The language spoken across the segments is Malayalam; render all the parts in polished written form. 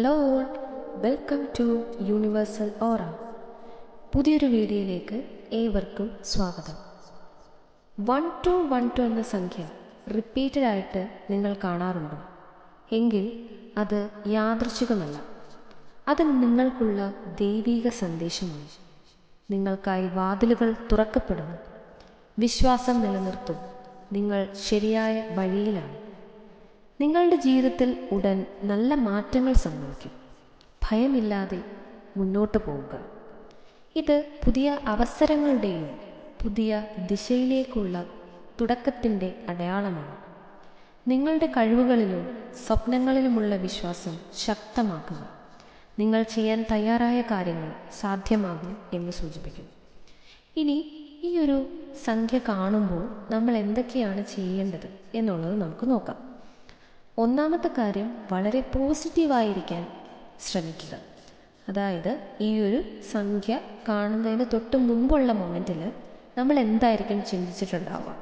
Hello all, welcome to universal aura. പുതിയൊരു വീഡിയോയിലേക്ക് ഏവർക്കും സ്വാഗതം. 1212 എന്ന സംഖ്യ റിപ്പീറ്റഡ് ആയിട്ട് നിങ്ങൾ കാണാറുണ്ടോ? എങ്കിൽ അത് യാദൃച്ഛികമല്ല. അത് നിങ്ങൾക്കുള്ള ദൈവിക സന്ദേശമാണ്. നിങ്ങൾക്കായി വാതിലുകൾ തുറക്കപ്പെടുന്നു. വിശ്വാസം നിലനിർത്തും. നിങ്ങൾ ശരിയായ വഴിയിലാണ്. നിങ്ങളുടെ ജീവിതത്തിൽ ഉടൻ നല്ല മാറ്റങ്ങൾ സംഭവിക്കും. ഭയമില്ലാതെ മുന്നോട്ട് പോവുക. ഇത് പുതിയ അവസരങ്ങളുടെയും പുതിയ ദിശയിലേക്കുള്ള തുടക്കത്തിൻ്റെ അടയാളമാണ്. നിങ്ങളുടെ കഴിവുകളിലും സ്വപ്നങ്ങളിലുമുള്ള വിശ്വാസം ശക്തമാക്കുക. നിങ്ങൾ ചെയ്യാൻ തയ്യാറായ കാര്യങ്ങൾ സാധ്യമാകും എന്ന് സൂചിപ്പിക്കുന്നു. ഇനി ഈ ഒരു സംഖ്യ കാണുമ്പോൾ നമ്മൾ എന്തൊക്കെയാണ് ചെയ്യേണ്ടത് എന്നുള്ളത് നമുക്ക് നോക്കാം. ഒന്നാമത്തെ കാര്യം, വളരെ പോസിറ്റീവായിരിക്കാൻ ശ്രമിക്കുക. അതായത് ഈ ഒരു സംഖ്യ കാണുന്നതിന് തൊട്ട് മുമ്പുള്ള മൊമെൻറ്റിൽ നമ്മൾ എന്തായിരിക്കും ചിന്തിച്ചിട്ടുണ്ടാവുക.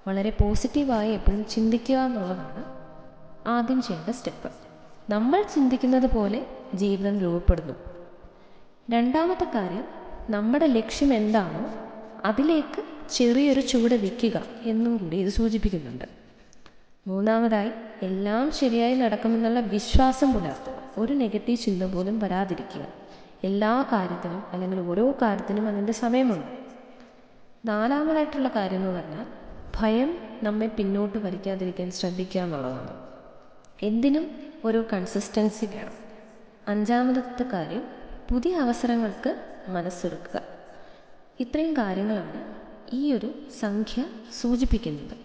വളരെ പോസിറ്റീവായി എപ്പോഴും ചിന്തിക്കുക എന്നുള്ളതാണ് ആദ്യം ചെയ്യേണ്ട സ്റ്റെപ്പ്. നമ്മൾ ചിന്തിക്കുന്നത് പോലെ ജീവിതം രൂപപ്പെടുന്നു. രണ്ടാമത്തെ കാര്യം, നമ്മുടെ ലക്ഷ്യം എന്താണോ അതിലേക്ക് ചെറിയൊരു ചുവട് വയ്ക്കുക എന്നും കൂടി ഇത് സൂചിപ്പിക്കുന്നുണ്ട്. മൂന്നാമതായി, എല്ലാം ശരിയായി നടക്കുമെന്നുള്ള വിശ്വാസം പുലർത്തുക. ഒരു നെഗറ്റീവ് ചിന്ത പോലും വരാതിരിക്കുക. എല്ലാ കാര്യത്തിനും അല്ലെങ്കിൽ ഓരോ കാര്യത്തിനും അതിൻ്റെ സമയമുണ്ട്. നാലാമതായിട്ടുള്ള കാര്യം എന്ന് പറഞ്ഞാൽ, ഭയം നമ്മെ പിന്നോട്ട് വലിക്കാതിരിക്കാൻ ശ്രദ്ധിക്കുക എന്നുള്ളതാണ്. എന്തിനും ഒരു കൺസിസ്റ്റൻസി വേണം. അഞ്ചാമത്തെ കാര്യം, പുതിയ അവസരങ്ങൾക്ക് മനസ്സെടുക്കുക. ഇത്രയും കാര്യങ്ങളാണ് ഈ ഒരു സംഖ്യ സൂചിപ്പിക്കുന്നത്.